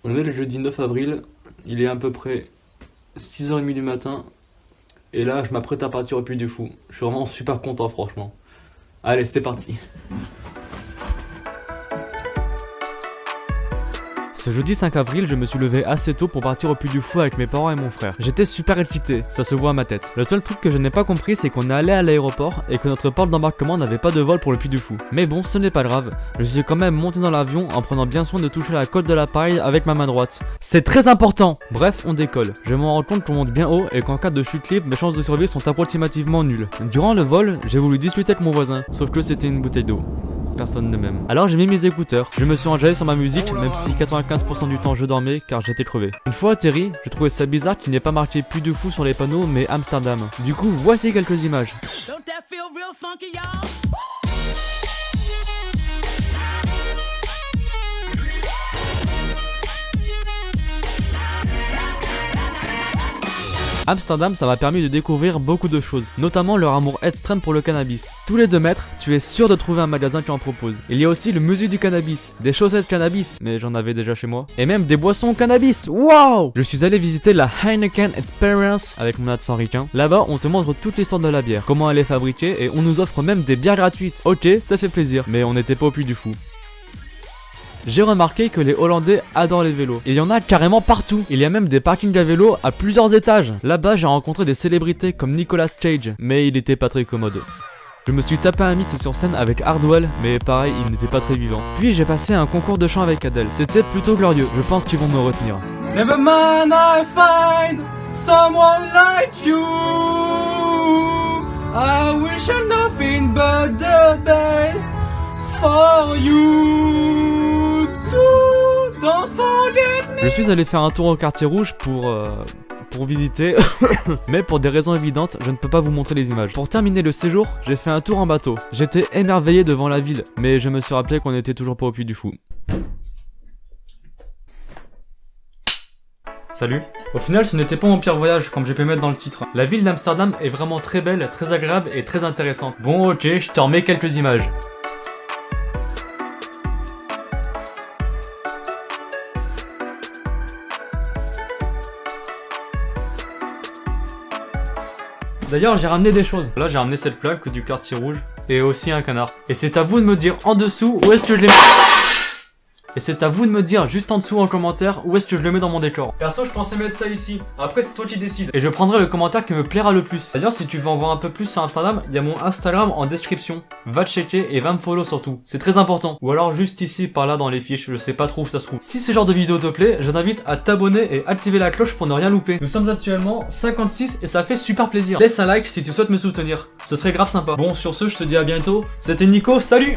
On est le jeudi 9 avril, il est à peu près 6h30 du matin. Et là, je m'apprête à partir au Puy du Fou. Je suis vraiment super content, franchement. Allez, c'est parti. Ce jeudi 5 avril, je me suis levé assez tôt pour partir au Puy du Fou avec mes parents et mon frère. J'étais super excité, ça se voit à ma tête. Le seul truc que je n'ai pas compris, c'est qu'on est allé à l'aéroport et que notre porte d'embarquement n'avait pas de vol pour le Puy du Fou. Mais bon, ce n'est pas grave, je suis quand même monté dans l'avion en prenant bien soin de toucher la coque de l'appareil avec ma main droite. C'est très important! Bref, on décolle. Je me rends compte qu'on monte bien haut et qu'en cas de chute libre, mes chances de survie sont approximativement nulles. Durant le vol, j'ai voulu discuter avec mon voisin, sauf que c'était une bouteille d'eau. Personne ne m'aime. Alors j'ai mis mes écouteurs, je me suis enjaillé sur ma musique, même si 95% du temps je dormais car j'étais crevé. Une fois atterri, je trouvais ça bizarre qu'il n'y ait pas marqué Puy du Fou sur les panneaux mais Amsterdam. Du coup, voici quelques images. Amsterdam, ça m'a permis de découvrir beaucoup de choses, notamment leur amour extrême pour le cannabis. Tous les 2 mètres, tu es sûr de trouver un magasin qui en propose. Il y a aussi le musée du cannabis, des chaussettes cannabis, mais j'en avais déjà chez moi, et même des boissons cannabis. Waouh! Je suis allé visiter la Heineken Experience avec mon accent ricain. Là-bas, on te montre toute l'histoire de la bière, comment elle est fabriquée, et on nous offre même des bières gratuites. Ok, ça fait plaisir, mais on n'était pas au Puy du Fou. J'ai remarqué que les Hollandais adorent les vélos. Il y en a carrément partout. Il y a même des parkings à vélo à plusieurs étages. Là-bas, j'ai rencontré des célébrités comme Nicolas Cage, mais il était pas très commode. Je me suis tapé un mix sur scène avec Hardwell, mais pareil, il n'était pas très vivant. Puis j'ai passé un concours de chant avec Adele. C'était plutôt glorieux, je pense qu'ils vont me retenir. Never mind, I find someone like you. I wish I'm nothing but the best for you. Don't forget me. Je suis allé faire un tour au quartier rouge pour visiter, mais pour des raisons évidentes, je ne peux pas vous montrer les images. Pour terminer le séjour, j'ai fait un tour en bateau. J'étais émerveillé devant la ville, mais je me suis rappelé qu'on était toujours pas au Puy du Fou. Salut. Au final, ce n'était pas mon pire voyage, comme j'ai pu mettre dans le titre. La ville d'Amsterdam est vraiment très belle, très agréable et très intéressante. Bon ok, je te remets quelques images. D'ailleurs, j'ai ramené des choses. Là, j'ai ramené cette plaque du quartier rouge et aussi un canard. Et c'est à vous de me dire en dessous où est-ce que je les mets. Et c'est à vous de me dire juste en dessous en commentaire où est-ce que je le mets dans mon décor. Perso, je pensais mettre ça ici. Après, c'est toi qui décides. Et je prendrai le commentaire qui me plaira le plus. D'ailleurs, si tu veux en voir un peu plus sur Amsterdam, il y a mon Instagram en description. Va te checker et va me follow surtout. C'est très important. Ou alors juste ici, par là dans les fiches. Je sais pas trop où ça se trouve. Si ce genre de vidéo te plaît, je t'invite à t'abonner et activer la cloche pour ne rien louper. Nous sommes actuellement 56 et ça fait super plaisir. Laisse un like si tu souhaites me soutenir. Ce serait grave sympa. Bon, sur ce, je te dis à bientôt. C'était Nico, salut!